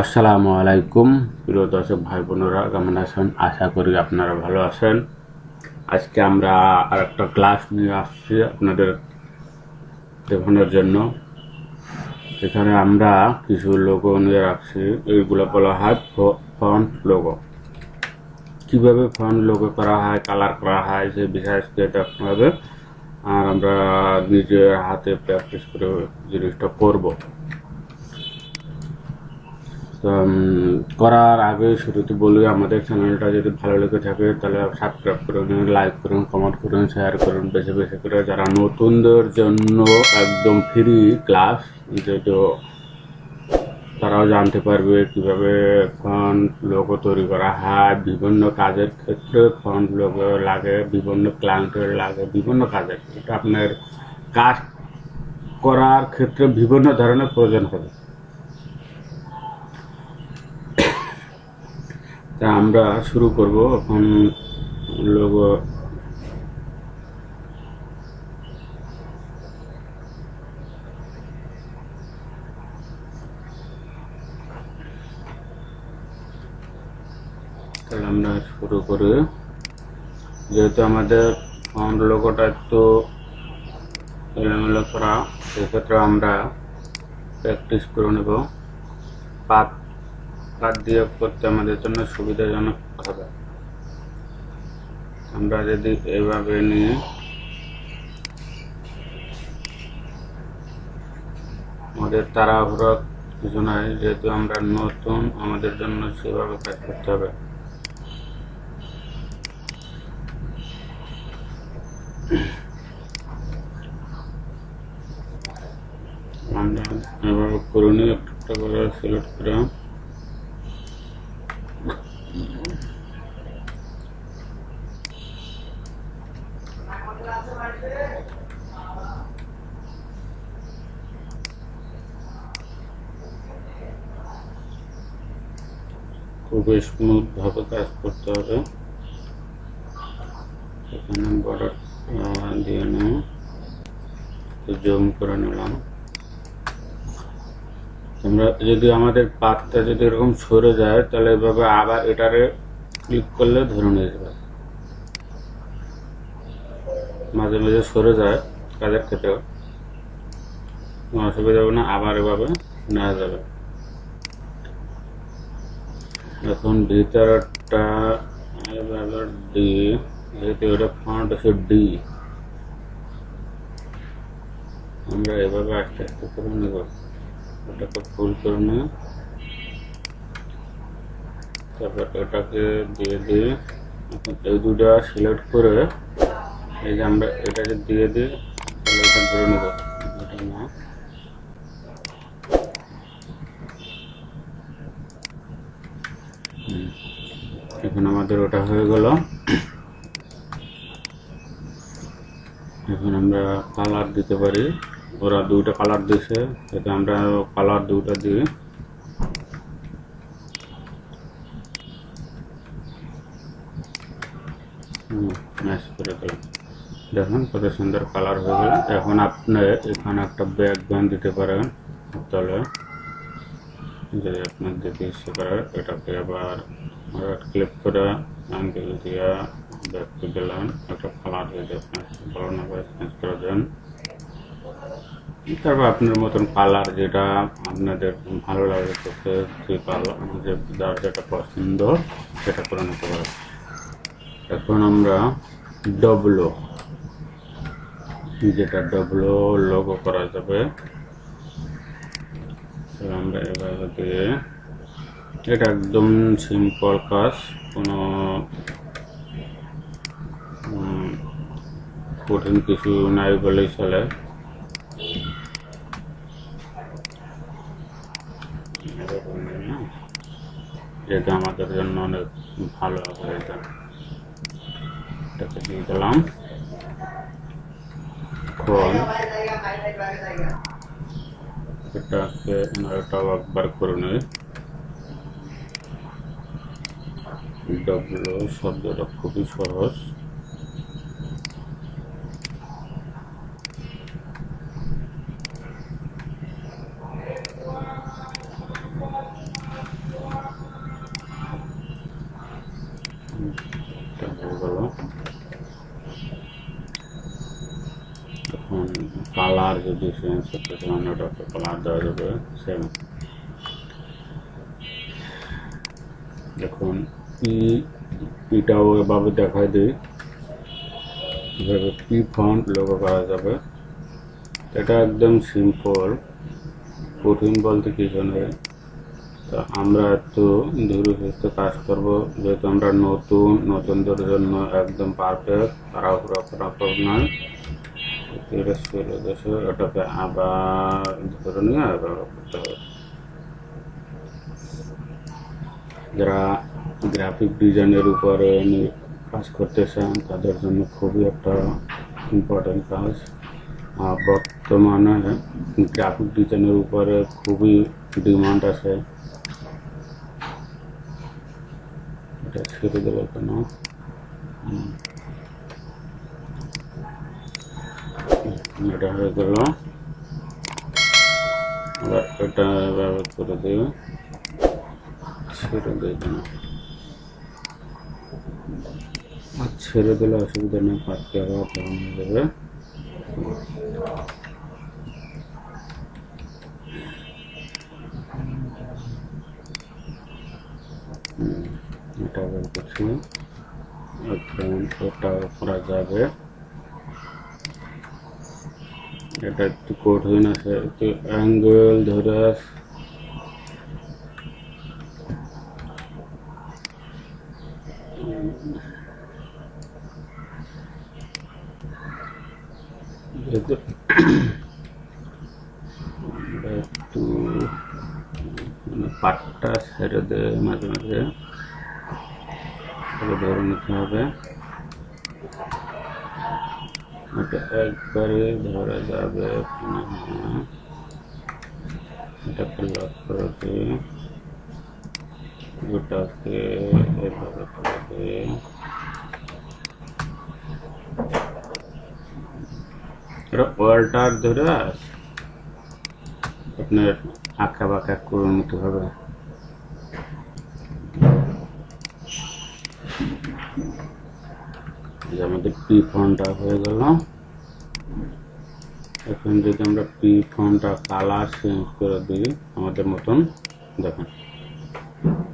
আসসালামু আলাইকুম প্রিয় দর্শক ভাই বোনেরা, কেমন আছেন? আশা করি আপনারা ভালো আছেন। আজকে আমরা আরেকটা ক্লাস নিয়ে আসছি আপনাদের দেখানোর জন্য। এখানে আমরা কিছু লোগো নিয়ে রাখছি, এইগুলো বলা হয় ফন্ট লোগো। কিভাবে ফন্ট লোগো করা হয়, কালার করা হয়, সেই বিষয়ে দেখতে হবে। আর আমরা নিজের হাতে প্র্যাকটিস করে জিনিসটা করব। করার আগে শুরুতে বলি, আমাদের চ্যানেলটা যদি ভালো লেগে থাকে তাহলে সাবস্ক্রাইব করুন, লাইক করুন, কমেন্ট করুন, শেয়ার করুন বেশি বেশি করে। যারা নতুনদের জন্য একদম ফ্রি ক্লাস, যেহেতু তারাও জানতে পারবে কিভাবে ফন্ট লোগো তৈরি করা হয়। বিভিন্ন কাজের ক্ষেত্রে ফন্ট লোগো লাগে, বিভিন্ন ক্লায়েন্টের লাগে, বিভিন্ন কাজের। এটা আপনার কাজ করার ক্ষেত্রে বিভিন্ন ধরনের প্রয়োজন হবে। তা আমরা শুরু করব এখন লোগো। তাহলে আমরা শুরু করি। যেহেতু আমাদের ফন্ট লোগোটা একটু এলোমেলো করা, সেক্ষেত্রে আমরা প্র্যাকটিস করে নেব। পাত দিয়ে করতে আমাদের জন্য সুবিধাজনক হবে। আমরা যদি এভাবে নিই, আমাদের তাড়াহুড়ো কিছু নাই, যেহেতু আমরা নতুন, আমাদের জন্য সেভাবে কাজ করতে হবে। আমরা এভাবে করে নিই, একটা করে সিলেক্ট করে খুব স্মুথ ভাবে কাজ করতে হবে। এখানে বর্ডার দিয়ে নিয়ে জুম করে নিলাম। আমরা যদি আমাদের পাতটা যদি এরকম সরে যায়, তাহলে এভাবে আবার এটারে ক্লিক করলে ধরে নিয়ে যাবে। মাঝে মাঝে সরে যায় কাজের ক্ষেত্রেও, অসুবিধা হবে না, আবার এভাবে নেওয়া যাবে। এখন ভিতরটা এভাবে ডি, যেহেতু এটা ফন্ট আছে ডি, আমরা এভাবে আস্তে আস্তে করে নেব। এটাকে ফুল করে নিয়ে তারপর এটাকে দিয়ে দিয়ে এই দুটা সিলেক্ট করে, এই যে আমরা এটাকে দিয়ে দিই, তাহলে এটা ধরে নেব। এটা না, এখন আমাদের ওটা হয়ে গেল। এখন আমরা কালার দিতে পারি। ওরা দুইটা কালার দিয়েছে, সেটা আমরা কালার দুইটা দিই। ম্যাচ করে দিলাম, দেখুন কত সুন্দর কালার হয়ে গেল। এখন আপনি এখানে একটা ব্যাকগ্রাউন্ড দিতে পারেন, তাহলে যদি আপনার দিতে ইচ্ছে করে, এটাকে আবার ক্লিক করে অ্যাঙ্গেল দিয়ে ব্যাককে দিলাম, একটা কালার যদি আপনার ভালো না করে চেঞ্জ করে দেন। তারপর আপনার মতন কালার যেটা আপনাদের ভালো লাগে করতে, সেই কালার যার যেটা পছন্দ সেটা করে নিতে পারেন। এখন আমরা ডবলো, যেটা ডবলো লোগো করা যাবে, আমরা এভাবে দিয়ে, এটা একদম সিম্পল কাজ, কোনো কঠিন কিছু নাই বলেই চলে। যেটা আমাদের জন্য অনেক ভালো হবে। এটাকে দিয়ে দিলাম। এখন এটাকে এটাও একবার করে নেই। ডব্লু শব্দটা খুবই সহজ। কালার যদি চেঞ্জ করতে চান ওটাকে কালার দেওয়া যাবে সেম। দেখুন এটাও এভাবে দেখাই দিই, এভাবে পি ফন্ট লোগো করা যাবে। এটা একদম সিম্পল, কঠিন বলতে কিছু নেই। তো আমরা একটু ধীরে সুস্থে কাজ করব, যেহেতু আমরা নতুনদের জন্য একদম পারফেক্ট, তাড়াহুড়ো নয়। এটাকে আবার ধরে নিয়ে আবার করতে হবে। যারা গ্রাফিক ডিজাইনের উপরে কাজ করতে চান তাদের জন্য খুবই একটা ইম্পর্টেন্ট কাজ। বর্তমানে গ্রাফিক ডিজাইনের উপরে খুবই ডিমান্ড আছে। এটা ছেড়ে দেবো কেন, এটা হয়ে গেল। এবার এটা ব্যবহার করে দিই, ছেড়ে দিই কেন, ছেড়ে দিলে অসুবিধা নেই, পাতকে আবার হয়ে যাবে। এটা বের করছি, এখন এটা করা যাবে। এটা একটু কঠিন আছে, একটু অ্যাঙ্গেল ধরে একটু পাটটা ছেড়ে দিয়ে মাঝে মাঝে ধরে নিতে হবে। এটা একবারে ধরা যাবে, এটাকে লক করে দিয়ে ওটাকে এভাবে করে দিয়ে ওয়ালটার ধরে আপনার আঁকা বাঁকা করে নিতে হবে। আমাদের পি ফন্টটা হয়ে গেল। এখন যদি আমরা পি ফন্টটা কালার চেঞ্জ করে দিই আমাদের মতন, দেখুন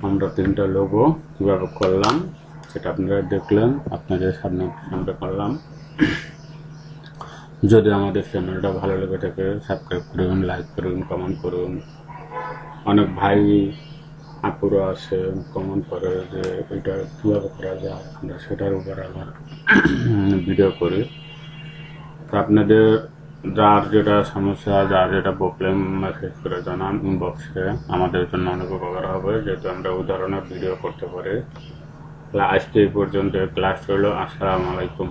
আমরা তিনটা লোগো কীভাবে করলাম সেটা আপনারা দেখলেন, আপনাদের সামনে করলাম। যদি আমাদের চ্যানেলটা ভালো লেগে থাকে সাবস্ক্রাইব করুন, লাইক করুন, কমেন্ট করুন। অনেক ভাই আপুরা আছে কমেন্ট করে যে এটা কীভাবে করা যায়, আমরা সেটার উপর আবার ভিডিও করি। তো আপনাদের যার যেটা সমস্যা, যার যেটা প্রবলেম মেসেজ করে জানান ইনবক্সে, আমাদের জন্য অনেক উপকার হবে, যেহেতু আমরা উদাহরণের ভিডিও করতে পারি। আজকে এই পর্যন্ত ক্লাস হলো। আসসালামু আলাইকুম।